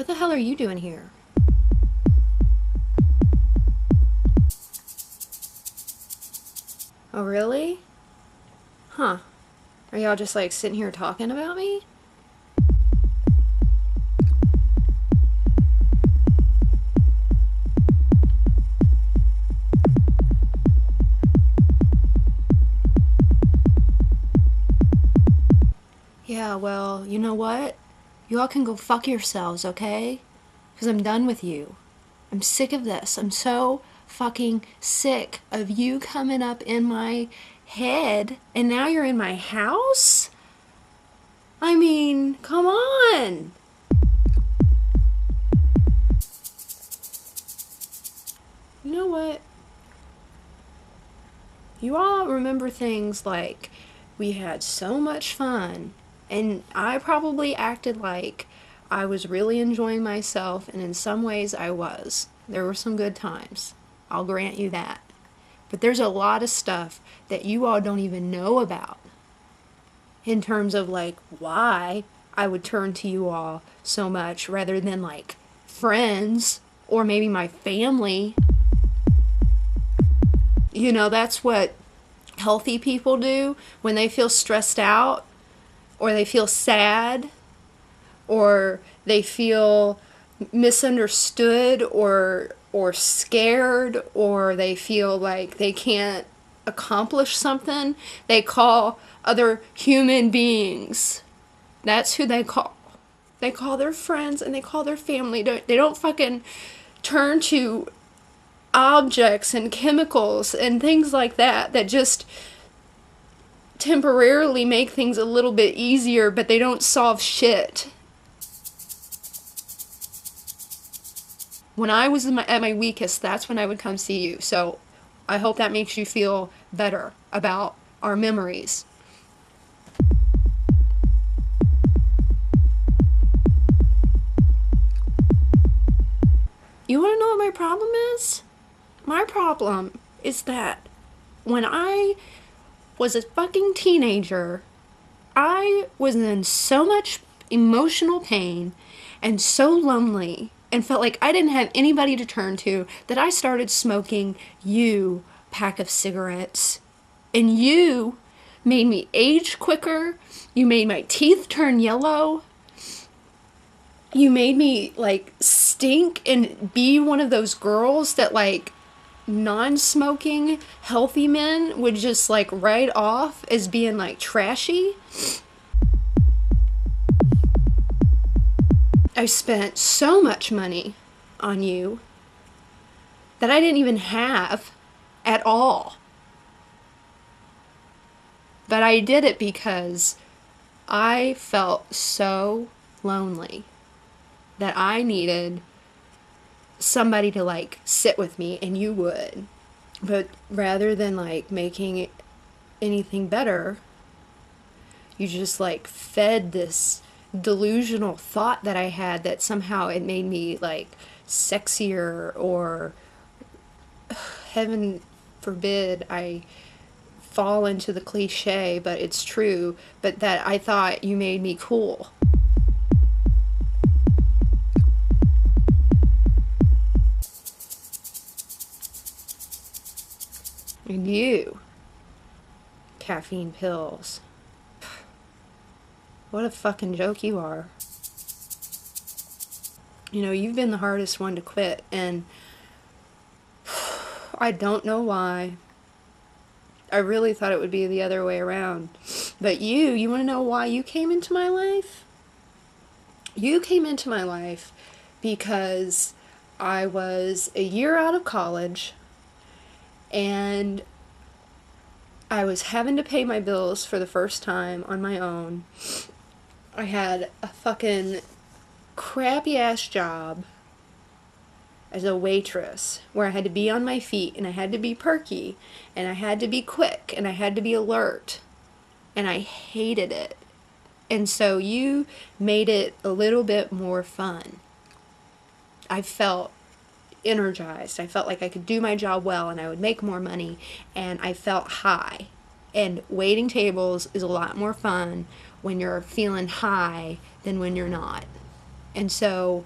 What the hell are you doing here? Oh, really? Huh. Are y'all just like sitting here talking about me? Yeah, well, you know what? You all can go fuck yourselves, okay? Because I'm done with you. I'm sick of this. I'm so fucking sick of you coming up in my head, and now you're in my house? I mean, come on! You know what? You all remember things like we had so much fun, and I probably acted like I was really enjoying myself, and in some ways I was. There were some good times. I'll grant you that. But there's a lot of stuff that you all don't even know about in terms of like why I would turn to you all so much rather than like friends or maybe my family. You know, that's what healthy people do when they feel stressed out or they feel sad or they feel misunderstood or scared or they feel like they can't accomplish something. They call other human beings. That's who they call. They call their friends and they call their family. They don't fucking turn to objects and chemicals and things like that that just temporarily make things a little bit easier, but they don't solve shit. When I was at my weakest, that's when I would come see you. So I hope that makes you feel better about our memories. You want to know what my problem is? My problem is that when I was a fucking teenager, I was in so much emotional pain and so lonely and felt like I didn't have anybody to turn to that I started smoking you pack of cigarettes. And you made me age quicker. You made my teeth turn yellow. You made me like stink and be one of those girls that like non-smoking healthy men would just like write off as being like trashy. I spent so much money on you that I didn't even have at all. But I did it because I felt so lonely that I needed somebody to like sit with me, and you would. But rather than like making anything better, you just like fed this delusional thought that I had that somehow it made me like sexier, or heaven forbid I fall into the cliche, but it's true, but that I thought you made me cool. And you, caffeine pills. What a fucking joke you are. You know, you've been the hardest one to quit, and I don't know why. I really thought it would be the other way around. But you want to know why you came into my life? You came into my life because I was a year out of college, and I was having to pay my bills for the first time on my own. I had a fucking crappy ass job as a waitress where I had to be on my feet, and I had to be perky, and I had to be quick, and I had to be alert, and I hated it. And so you made it a little bit more fun. I felt energized. I felt like I could do my job well and I would make more money, and I felt high. And waiting tables is a lot more fun when you're feeling high than when you're not. And so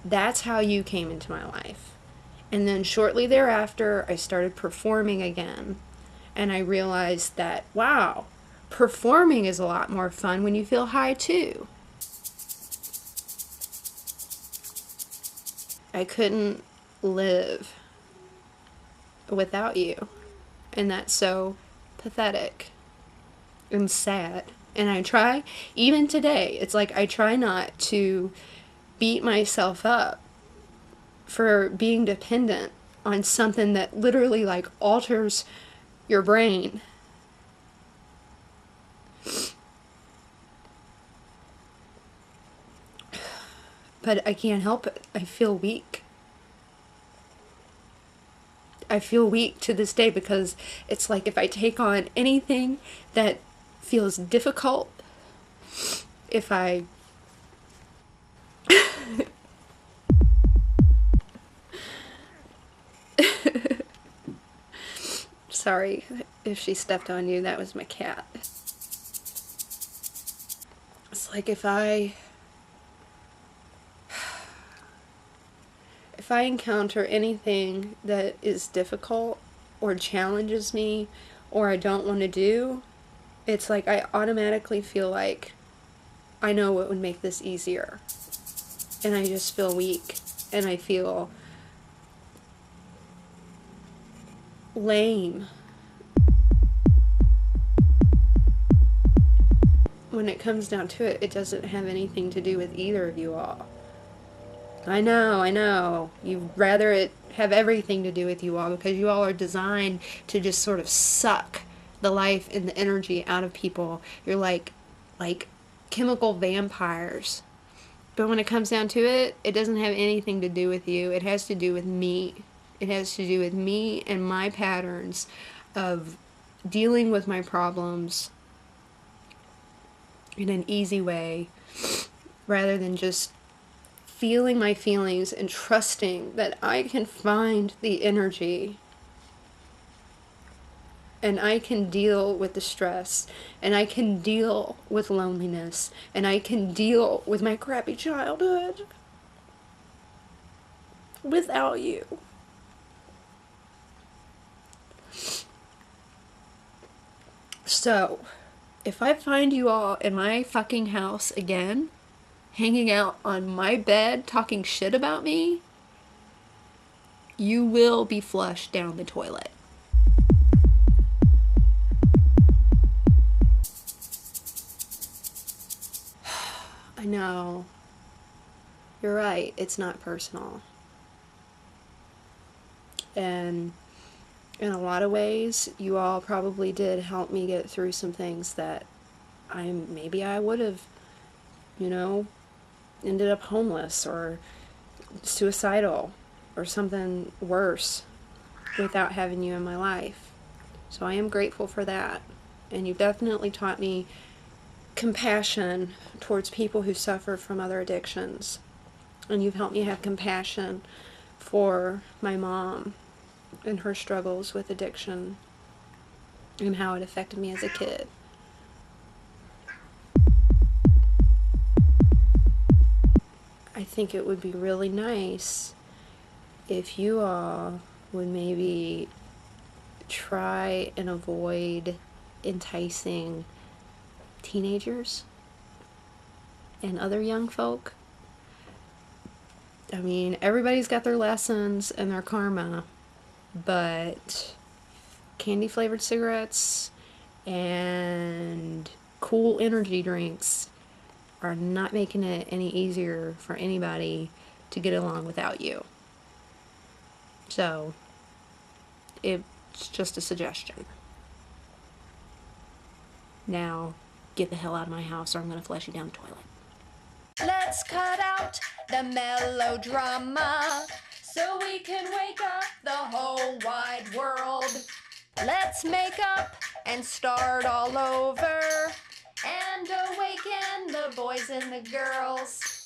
That's how you came into my life. And then shortly thereafter, I started performing again. And I realized that, wow, performing is a lot more fun when you feel high too. I couldn't live without you. And that's so pathetic and sad. And I try, even today, it's like I try not to beat myself up for being dependent on something that literally like alters your brain. But I can't help it. I feel weak. I feel weak to this day because it's like if I take on anything that feels difficult, if I sorry if she stepped on you, that was my cat. It's like if I encounter anything that is difficult or challenges me or I don't want to do, it's like I automatically feel like I know what would make this easier. And I just feel weak and I feel lame. When it comes down to it, it doesn't have anything to do with either of you all. I know. You'd rather it have everything to do with you all because you all are designed to just sort of suck the life and the energy out of people. You're like chemical vampires. But when it comes down to it, it doesn't have anything to do with you. It has to do with me. It has to do with me and my patterns of dealing with my problems in an easy way rather than just feeling my feelings and trusting that I can find the energy and I can deal with the stress and I can deal with loneliness and I can deal with my crappy childhood without you. So, if I find you all in my fucking house again, hanging out on my bed talking shit about me, you will be flushed down the toilet. I know. You're right. It's not personal. And in a lot of ways, you all probably did help me get through some things that maybe I would have, ended up homeless or suicidal or something worse without having you in my life. So I am grateful for that. And you've definitely taught me compassion towards people who suffer from other addictions. And you've helped me have compassion for my mom and her struggles with addiction and how it affected me as a kid. I think it would be really nice if you all would maybe try and avoid enticing teenagers and other young folk. I mean, everybody's got their lessons and their karma, but candy flavored cigarettes and cool energy drinks are not making it any easier for anybody to get along without you. So, it's just a suggestion. Now, get the hell out of my house or I'm gonna flush you down the toilet. Let's cut out the melodrama so we can wake up the whole wide world. Let's make up and start all over and awaken the boys and the girls.